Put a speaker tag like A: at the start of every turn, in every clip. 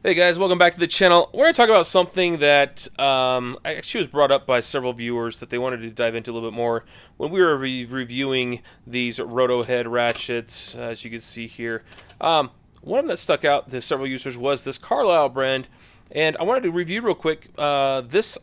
A: Hey guys, welcome back to the channel. We're going to talk about something that actually was brought up by several viewers that they wanted to dive into a little bit more when we were reviewing these Roto head ratchets, as you can see here. One of them that stuck out to several users was this Carlyle brand, and I wanted to review real quick this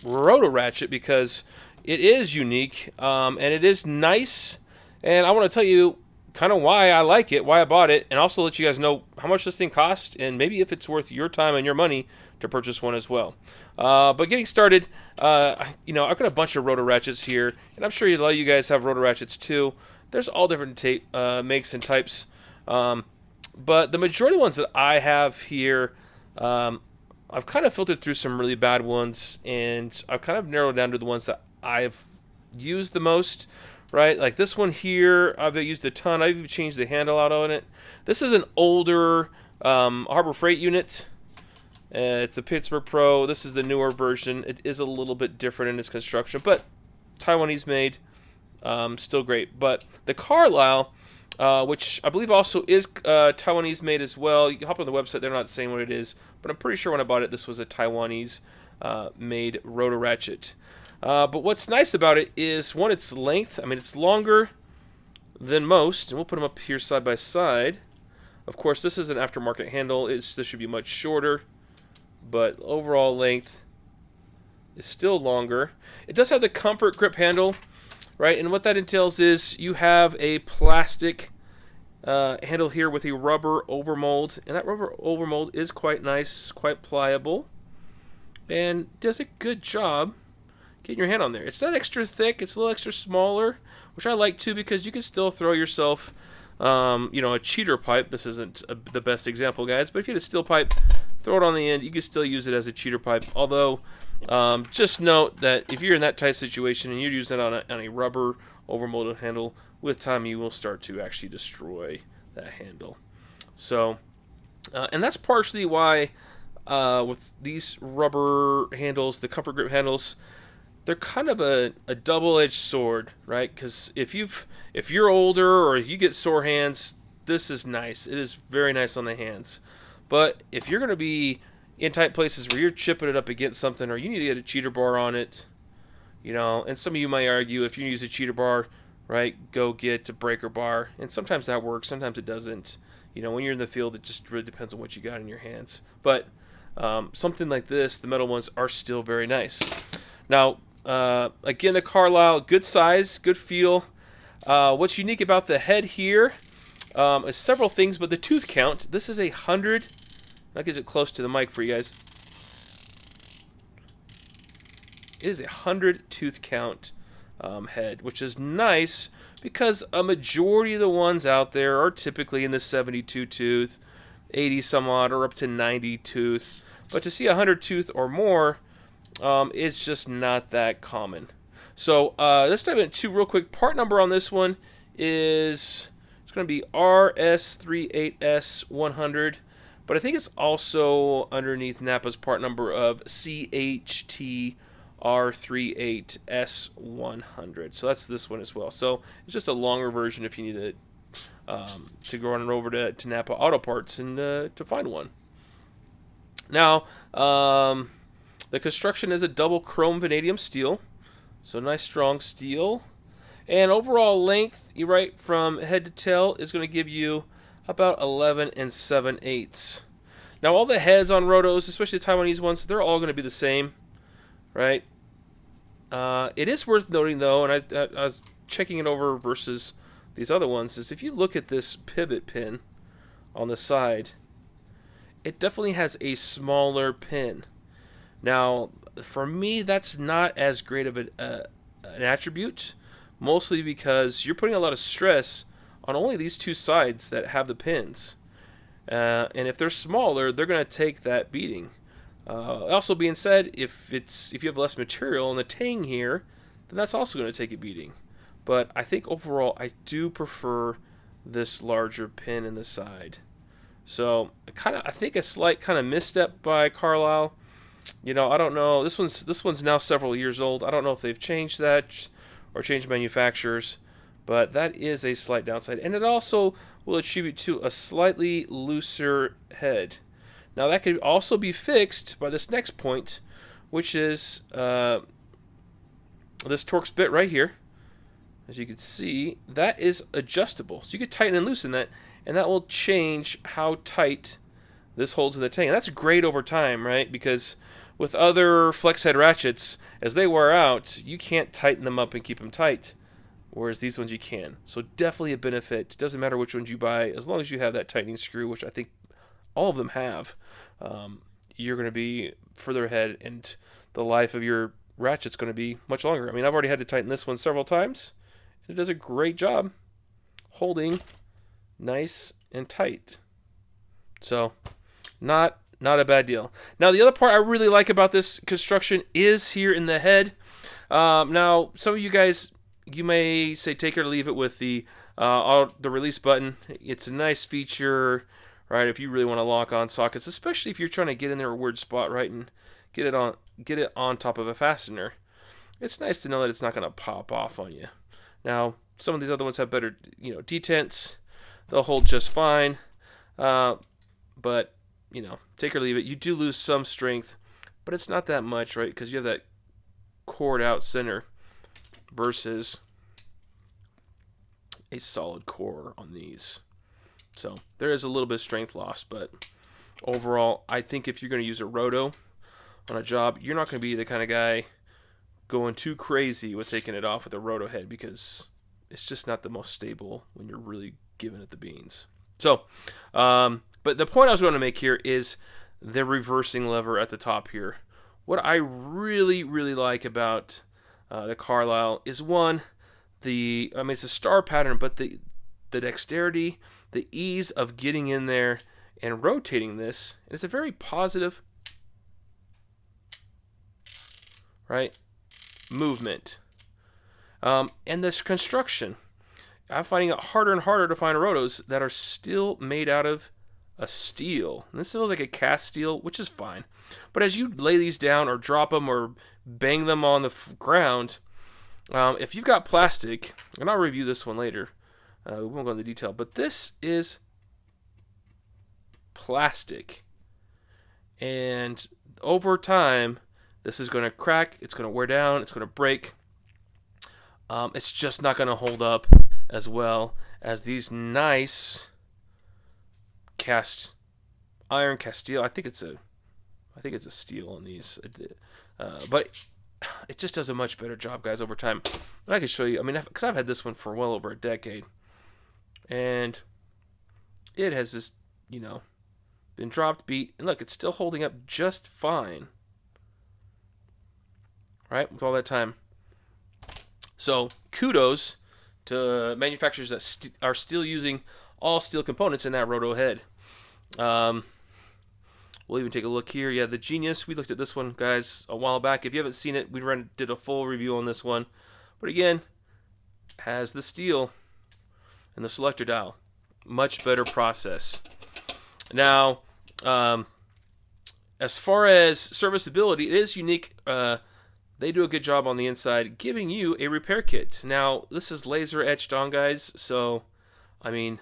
A: Roto ratchet because it is unique and it is nice, and I want to tell you kind of why I like it, why I bought it, and also let you guys know how much this thing costs and maybe if it's worth your time and your money to purchase one as well. But getting started, I've got a bunch of rotor ratchets here, and I'm sure a lot of you guys have rotor ratchets too. There's all different makes and types, but the majority of ones that I have here, I've kind of filtered through some really bad ones, and I've kind of narrowed down to the ones that I've used the most. Right, like this one here, I've used a ton. I've even changed the handle out on it. This is an older Harbor Freight unit. It's a Pittsburgh Pro. This is the newer version. It is a little bit different in its construction, but Taiwanese made, still great. But the Carlyle, which I believe also is Taiwanese made as well. You can hop on the website; they're not saying what it is, but I'm pretty sure when I bought it, this was a Taiwanese made rotor ratchet. But what's nice about it is, one, its length. I mean, it's longer than most, and we'll put them up here side by side. Of course, this is an aftermarket handle. This should be much shorter, but overall length is still longer. It does have the comfort grip handle, right? And what that entails is you have a plastic handle here with a rubber overmold, and that rubber overmold is quite nice, quite pliable, and does a good job getting your hand on there. It's not extra thick, it's a little extra smaller, which I like too because you can still throw yourself, a cheater pipe. This isn't the best example, guys, but if you had a steel pipe, throw it on the end, you can still use it as a cheater pipe. Although, just note that if you're in that tight situation and you're using it on a rubber overmolded handle, with time you will start to actually destroy that handle. So, and that's partially why with these rubber handles, the comfort grip handles, they're kind of a double-edged sword, right? Because if you're older or if you get sore hands, this is nice. It is very nice on the hands. But if you're going to be in tight places where you're chipping it up against something, or you need to get a cheater bar on it, and some of you might argue if you use a cheater bar, right, go get a breaker bar, and sometimes that works, sometimes it doesn't. When you're in the field, it just really depends on what you got in your hands. But something like this, the metal ones are still very nice. Now, again, the Carlyle, good size, good feel. What's unique about the head here is several things, but the tooth count. This is 100. That gets it close to the mic for you guys. It is 100 tooth count head, which is nice because a majority of the ones out there are typically in the 72 tooth, 80 some odd, or up to 90 tooth. But to see 100 tooth or more, it's just not that common. So let's dive into real quick. Part number on this one is, it's going to be RS38S100, but I think it's also underneath Napa's part number of CHT R38S100. So that's this one as well. So it's just a longer version if you need to go on over to Napa Auto Parts and to find one. Now, the construction is a double chrome vanadium steel, so nice strong steel. And overall length, from head to tail, is going to give you about 11 7/8. Now all the heads on Rotos, especially the Taiwanese ones, they're all going to be the same, right? It is worth noting though, and I was checking it over versus these other ones, is if you look at this pivot pin on the side, it definitely has a smaller pin. Now, for me, that's not as great of an attribute, mostly because you're putting a lot of stress on only these two sides that have the pins. And if they're smaller, they're going to take that beating. Also being said, if you have less material in the tang here, then that's also going to take a beating. But I think overall, I do prefer this larger pin in the side. So I think a slight kind of misstep by Carlyle. I don't know. This one's now several years old. I don't know if they've changed that or changed manufacturers, but that is a slight downside. And it also will attribute to a slightly looser head. Now that could also be fixed by this next point, which is this Torx bit right here. As you can see, that is adjustable. So you can tighten and loosen that, and that will change how tight this holds in the tank. And that's great over time, right? Because with other flex head ratchets, as they wear out, you can't tighten them up and keep them tight, whereas these ones you can. So definitely a benefit. It doesn't matter which ones you buy, as long as you have that tightening screw, which I think all of them have. You're going to be further ahead, and the life of your ratchet's going to be much longer. I mean, I've already had to tighten this one several times. It does a great job holding nice and tight. So, not a bad deal. Now, the other part I really like about this construction is here in the head. Now, some of you guys, you may say take it or leave it with the release button. It's a nice feature, right? If you really want to lock on sockets, especially if you're trying to get in there a weird spot, right, and get it on top of a fastener. It's nice to know that it's not going to pop off on you. Now, some of these other ones have better, detents. They'll hold just fine. But, take or leave it. You do lose some strength, but it's not that much, right? Because you have that cord out center versus a solid core on these. So there is a little bit of strength loss, but overall, I think if you're going to use a Roto on a job, you're not going to be the kind of guy going too crazy with taking it off with a Roto head, because it's just not the most stable when you're really giving it the beans. So, but the point I was going to make here is the reversing lever at the top here. What I really, really like about the Carlyle is, one, it's a star pattern, but the dexterity, the ease of getting in there and rotating this, and it's a very positive, right, movement. And this construction, I'm finding it harder and harder to find rotos that are still made out of a steel. And this feels like a cast steel, which is fine. But as you lay these down or drop them or bang them on the ground, if you've got plastic, and I'll review this one later, we won't go into detail, but this is plastic. And over time, this is going to crack, it's going to wear down, it's going to break. It's just not going to hold up as well as these nice cast steel. I think it's a steel on these, but it just does a much better job, guys, over time. And I can show you. I mean, because I've had this one for well over a decade, and it has just been dropped, beat, and look, it's still holding up just fine, right, with all that time. So kudos to manufacturers that are still using all steel components in that Roto head. We'll even take a look here. Yeah, the Genius. We looked at this one, guys, a while back. If you haven't seen it, we did a full review on this one. But again, has the steel and the selector dial. Much better process. Now, as far as serviceability, it is unique. They do a good job on the inside giving you a repair kit. Now, this is laser etched on, guys, so, I mean,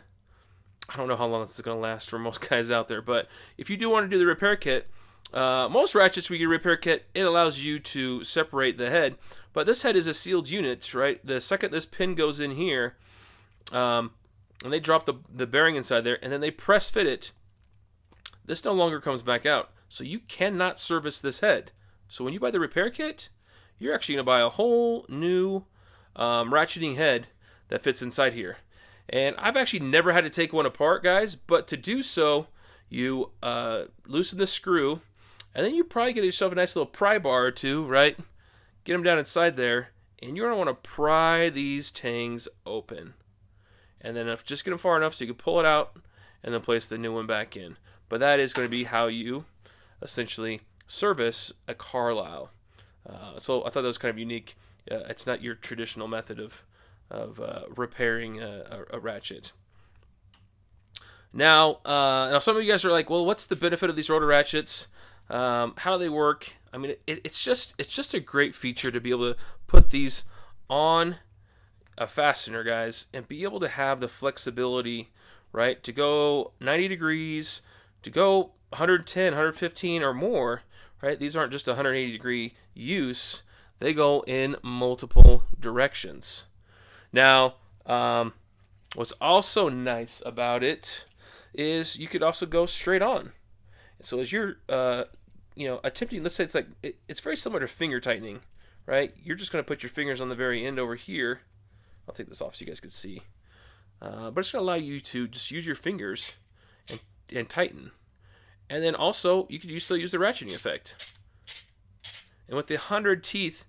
A: I don't know how long this is going to last for most guys out there, but if you do want to do the repair kit, most ratchets we get a repair kit, it allows you to separate the head, but this head is a sealed unit, right? The second this pin goes in here, and they drop the bearing inside there, and then they press fit it, this no longer comes back out, so you cannot service this head. So when you buy the repair kit, you're actually going to buy a whole new ratcheting head that fits inside here. And I've actually never had to take one apart, guys, but to do so, you loosen the screw, and then you probably get yourself a nice little pry bar or two, right? Get them down inside there, and you're going to want to pry these tangs open. And then just get them far enough so you can pull it out and then place the new one back in. But that is going to be how you essentially service a Carlyle. So I thought that was kind of unique. It's not your traditional method of repairing a ratchet. Now some of you guys are like, well, what's the benefit of these rotor ratchets? How do they work? I mean, it's just a great feature to be able to put these on a fastener, guys, and be able to have the flexibility, right, to go 90 degrees, to go 110, 115 or more, right? These aren't just 180-degree use. They go in multiple directions. Now, what's also nice about it is you could also go straight on. So as you're, attempting, let's say it's very similar to finger tightening, right? You're just going to put your fingers on the very end over here. I'll take this off so you guys can see. But it's going to allow you to just use your fingers and tighten. And then also, you could still use the ratcheting effect. And with the 100 teeth,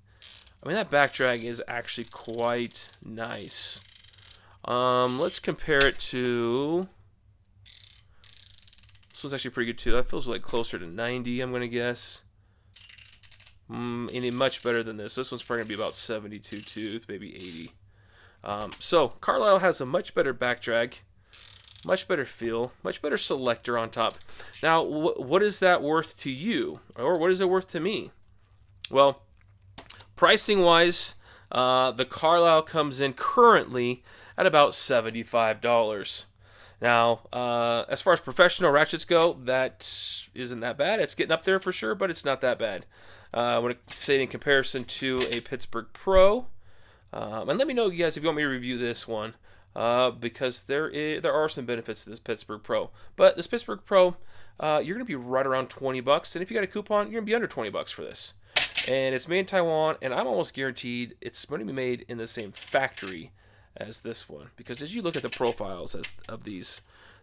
A: I mean, that back drag is actually quite nice. Let's compare it to... This one's actually pretty good too. That feels like closer to 90, I'm going to guess. And much better than this. This one's probably going to be about 72 tooth, maybe 80. So, Carlyle has a much better back drag, much better feel, much better selector on top. Now, what is that worth to you? Or what is it worth to me? Well, pricing-wise, the Carlyle comes in currently at about $75. Now, as far as professional ratchets go, that isn't that bad. It's getting up there for sure, but it's not that bad. When I say in comparison to a Pittsburgh Pro, and let me know, you guys, if you want me to review this one, because there are some benefits to this Pittsburgh Pro. But this Pittsburgh Pro, you're going to be right around 20 bucks, and if you got a coupon, you're going to be under 20 bucks for this. And it's made in Taiwan, and I'm almost guaranteed it's going to be made in the same factory as this one, because as you look at the profiles of these,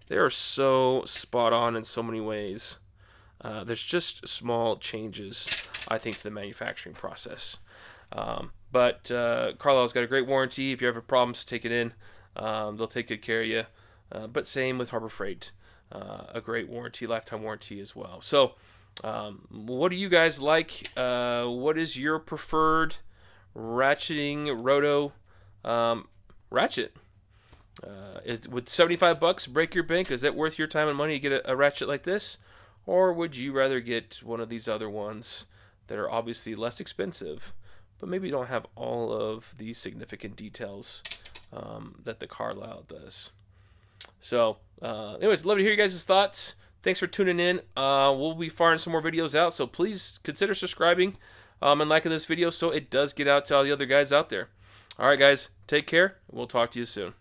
A: they are so spot on in so many ways. There's just small changes, I think, to the manufacturing process. But Carlisle's got a great warranty. If you have problems, take it in. They'll take good care of you. But same with Harbor Freight. A great warranty, lifetime warranty as well. So what do you guys like? What is your preferred ratcheting Roto ratchet? Would 75 bucks break your bank? Is that worth your time and money to get a ratchet like this? Or would you rather get one of these other ones that are obviously less expensive, but maybe don't have all of the significant details that the Carlyle does? So, anyways, love to hear you guys' thoughts. Thanks for tuning in. We'll be firing some more videos out, so please consider subscribing and liking this video so it does get out to all the other guys out there. All right, guys, take care. We'll talk to you soon.